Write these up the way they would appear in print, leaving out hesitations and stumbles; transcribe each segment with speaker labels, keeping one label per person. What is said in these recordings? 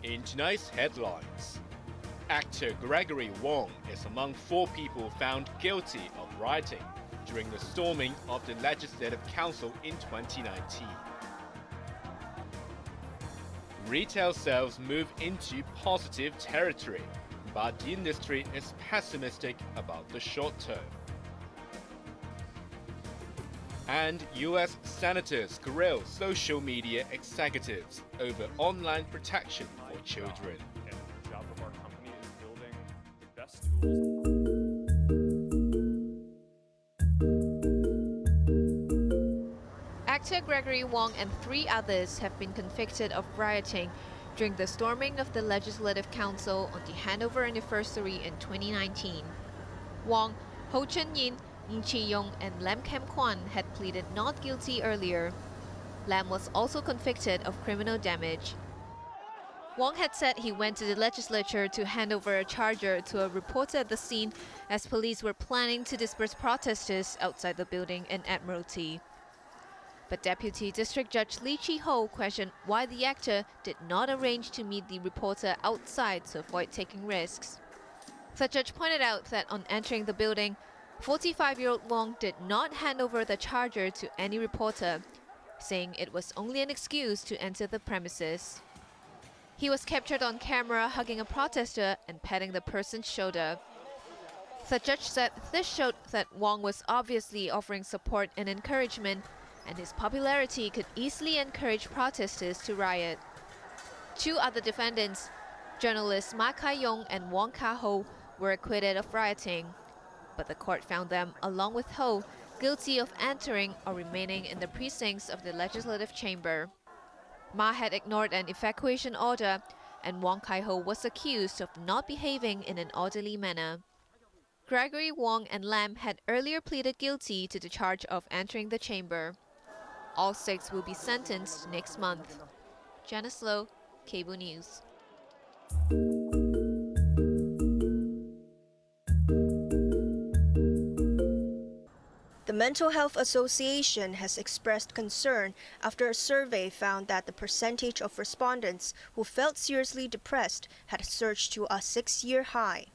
Speaker 1: In tonight's headlines, actor Gregory Wong is among 4 people found guilty of rioting during the storming of the Legislative Council in 2019. Retail sales move into positive territory, but the industry is pessimistic about the short term. And US senators grill social media executives over online protection for children.
Speaker 2: The job of our company is building the best tools.
Speaker 3: Actor Gregory Wong and 3 others have been convicted of rioting during the storming of the Legislative Council on the handover anniversary in 2019. Wong, Ho Chun-yin, Ng Chi-yong and Lam Kem-kwan had pleaded not guilty earlier. Lam was also convicted of criminal damage. Wong had said he went to the legislature to hand over a charger to a reporter at the scene as police were planning to disperse protesters outside the building in Admiralty. But Deputy District Judge Lee Chi-ho questioned why the actor did not arrange to meet the reporter outside to avoid taking risks. The judge pointed out that on entering the building, 45-year-old Wong did not hand over the charger to any reporter, saying it was only an excuse to enter the premises. He was captured on camera hugging a protester and patting the person's shoulder. The judge said this showed that Wong was obviously offering support and encouragement, and his popularity could easily encourage protesters to riot. 2 other defendants, journalists Ma Kai-yong and Wong Ka-ho, were acquitted of rioting, but the court found them, along with Ho, guilty of entering or remaining in the precincts of the legislative chamber. Ma had ignored an evacuation order, and Wong Kai-ho was accused of not behaving in an orderly manner. Gregory Wong and Lam had earlier pleaded guilty to the charge of entering the chamber. All 6 will be sentenced next month. Janice Low, Cable News.
Speaker 4: The Mental Health Association has expressed concern after a survey found that the percentage of respondents who felt seriously depressed had surged to a 6-year high.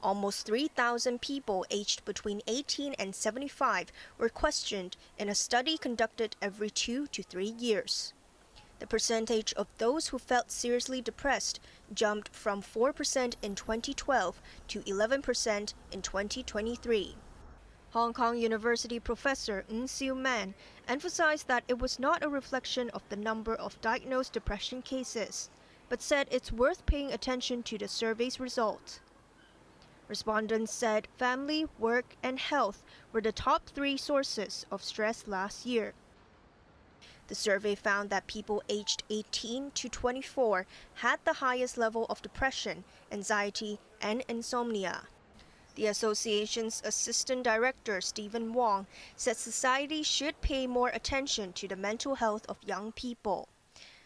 Speaker 4: Almost 3,000 people aged between 18 and 75 were questioned in a study conducted every 2 to 3 years. The percentage of those who felt seriously depressed jumped from 4% in 2012 to 11% in 2023. Hong Kong University professor Ng Siu Man emphasized that it was not a reflection of the number of diagnosed depression cases, but said it's worth paying attention to the survey's results. Respondents said family, work, and health were the top 3 sources of stress last year. The survey found that people aged 18 to 24 had the highest level of depression, anxiety, and insomnia. The association's assistant director, Stephen Wong, said society should pay more attention to the mental health of young people.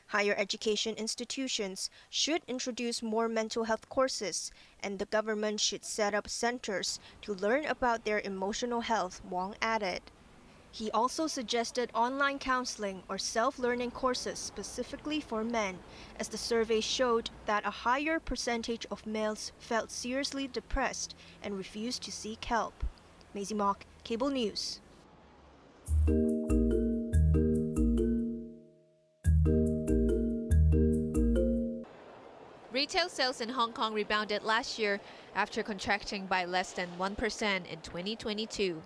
Speaker 4: Higher education institutions should introduce more mental health courses, and the government should set up centers to learn about their emotional health, Wong added. He also suggested online counseling or self-learning courses specifically for men, as the survey showed that a higher percentage of males felt seriously depressed and refused to seek help. Maisie Mock, Cable News.
Speaker 3: Retail sales in Hong Kong rebounded last year after contracting by less than 1% in 2022.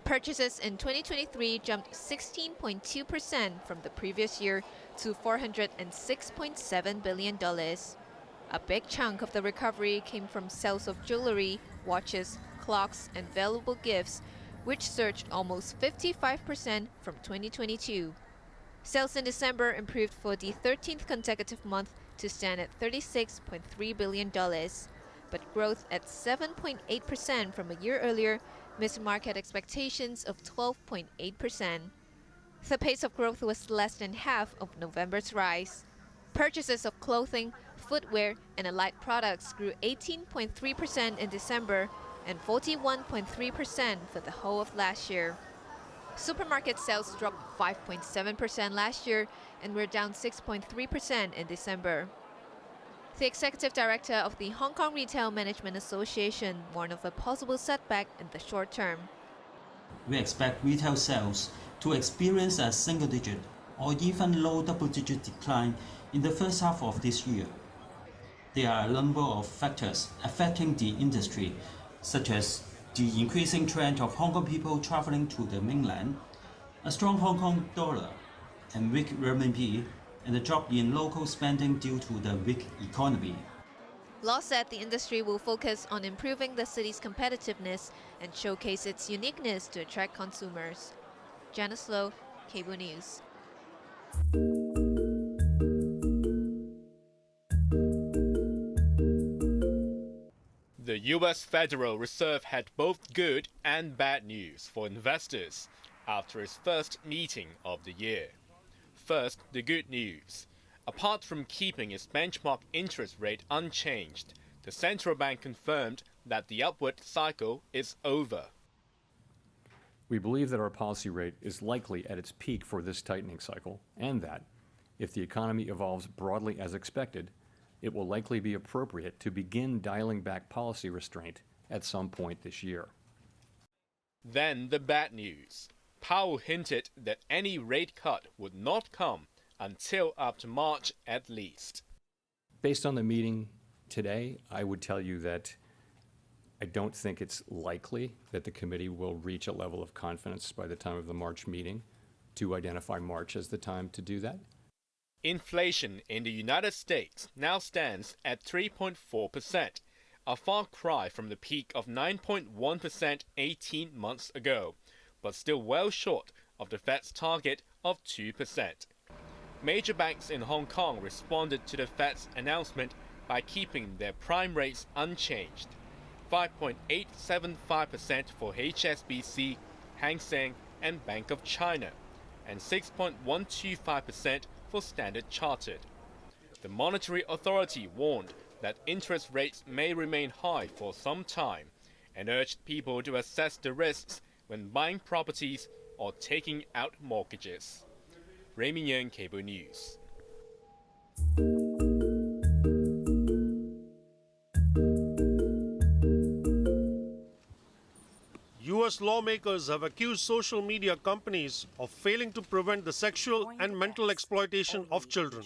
Speaker 3: Purchases in 2023 jumped 16.2% from the previous year to $406.7 billion. A big chunk of the recovery came from sales of jewelry, watches, clocks, and valuable gifts, which surged almost 55% from 2022. Sales in December improved for the 13th consecutive month to stand at $36.3 billion, but growth at 7.8% from a year earlier missed market expectations of 12.8%. The pace of growth was less than half of November's rise. Purchases of clothing, footwear, and allied products grew 18.3% in December and 41.3% for the whole of last year. Supermarket sales dropped 5.7% last year and were down 6.3% in December. The executive director of the Hong Kong Retail Management Association warned of a possible setback in the short term.
Speaker 5: We expect retail sales to experience a single-digit or even low double-digit decline in the first half of this year. There are a number of factors affecting the industry, such as the increasing trend of Hong Kong people traveling to the mainland, a strong Hong Kong dollar and weak renminbi, and a drop in local spending due to the weak economy.
Speaker 3: Law said the industry will focus on improving the city's competitiveness and showcase its uniqueness to attract consumers. Janice Low, Cable News.
Speaker 1: The US Federal Reserve had both good and bad news for investors after its first meeting of the year. First, the good news. Apart from keeping its benchmark interest rate unchanged, the central bank confirmed that the upward cycle is over.
Speaker 6: We believe that our policy rate is likely at its peak for this tightening cycle, and that, if the economy evolves broadly as expected, it will likely be appropriate to begin dialing back policy restraint at some point this year.
Speaker 1: Then the bad news. Powell hinted that any rate cut would not come until after March at least.
Speaker 6: Based on the meeting today, I would tell you that I don't think it's likely that the committee will reach a level of confidence by the time of the March meeting to identify March as the time to do that.
Speaker 1: Inflation in the United States now stands at 3.4%, a far cry from the peak of 9.1% 18 months ago, but still well short of the Fed's target of 2%. Major banks in Hong Kong responded to the Fed's announcement by keeping their prime rates unchanged, 5.875% for HSBC, Hang Seng, and Bank of China, and 6.125% for Standard Chartered. The Monetary Authority warned that interest rates may remain high for some time and urged people to assess the risks when buying properties or taking out mortgages. Raymond Yang, Cable News.
Speaker 7: U.S. lawmakers have accused social media companies of failing to prevent the sexual and mental exploitation of children.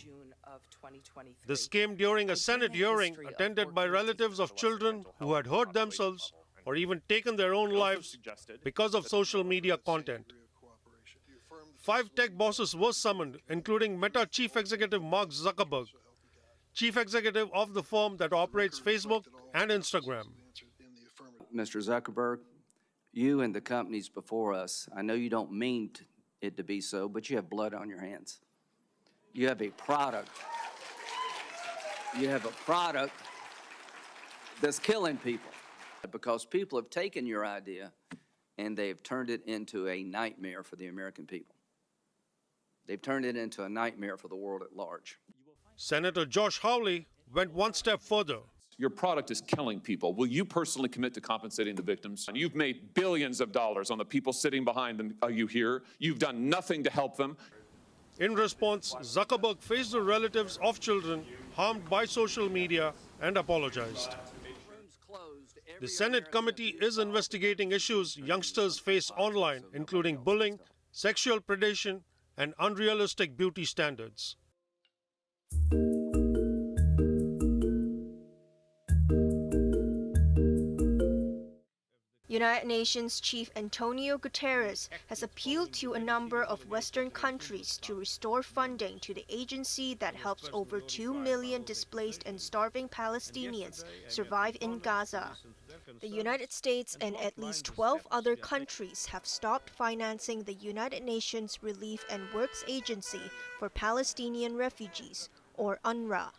Speaker 7: This came during a Senate hearing attended by relatives of children who had hurt themselves or even taken their own lives because of social media content. 5 tech bosses were summoned, including Meta Chief Executive Mark Zuckerberg, Chief Executive of the firm that operates Facebook and Instagram.
Speaker 8: Mr. Zuckerberg, you and the companies before us, I know you don't mean it to be so, but you have blood on your hands. You have a product. You have a product that's killing people because people have taken your idea and they've turned it into a nightmare for the American people. They've turned it into a nightmare for the world at large.
Speaker 7: Senator Josh Hawley went one step further.
Speaker 9: Your product is killing people. Will you personally commit to compensating the victims? And you've made billions of dollars on the people sitting behind them. Are you here? You've done nothing to help them.
Speaker 7: In response, Zuckerberg faced the relatives of children harmed by social media and apologized. The Senate committee is investigating issues youngsters face online, including bullying, sexual predation, and unrealistic beauty standards.
Speaker 4: United Nations Chief Antonio Guterres has appealed to a number of Western countries to restore funding to the agency that helps over 2 million displaced and starving Palestinians survive in Gaza. The United States and at least 12 other countries have stopped financing the United Nations Relief and Works Agency for Palestinian Refugees, or UNRWA.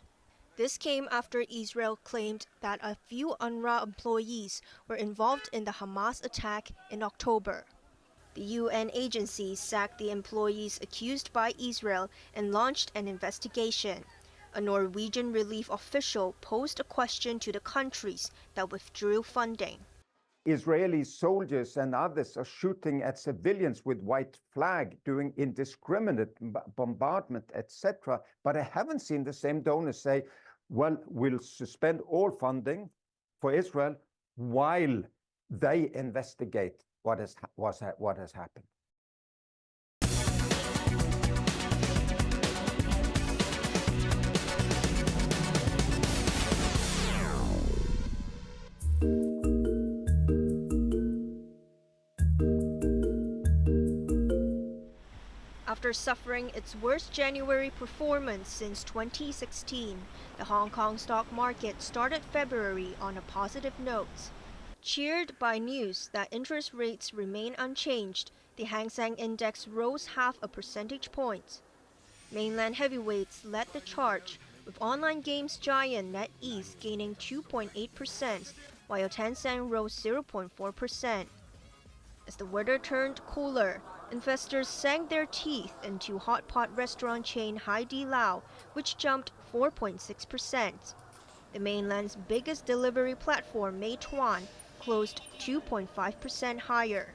Speaker 4: This came after Israel claimed that a few UNRWA employees were involved in the Hamas attack in October. The UN agency sacked the employees accused by Israel and launched an investigation. A Norwegian relief official posed a question to the countries that withdrew funding.
Speaker 10: Israeli soldiers and others are shooting at civilians with white flag, doing indiscriminate bombardment, etc. But I haven't seen the same donors say, will suspend all funding for Israel while they investigate what has happened.
Speaker 4: After suffering its worst January performance since 2016, the Hong Kong stock market started February on a positive note. Cheered by news that interest rates remain unchanged, the Hang Seng Index rose 0.5 percentage point. Mainland heavyweights led the charge, with online games giant NetEase gaining 2.8%, while Tencent rose 0.4%. As the weather turned cooler, investors sank their teeth into hot pot restaurant chain Haidilao, which jumped 4.6%. The mainland's biggest delivery platform, Meituan, closed 2.5% higher.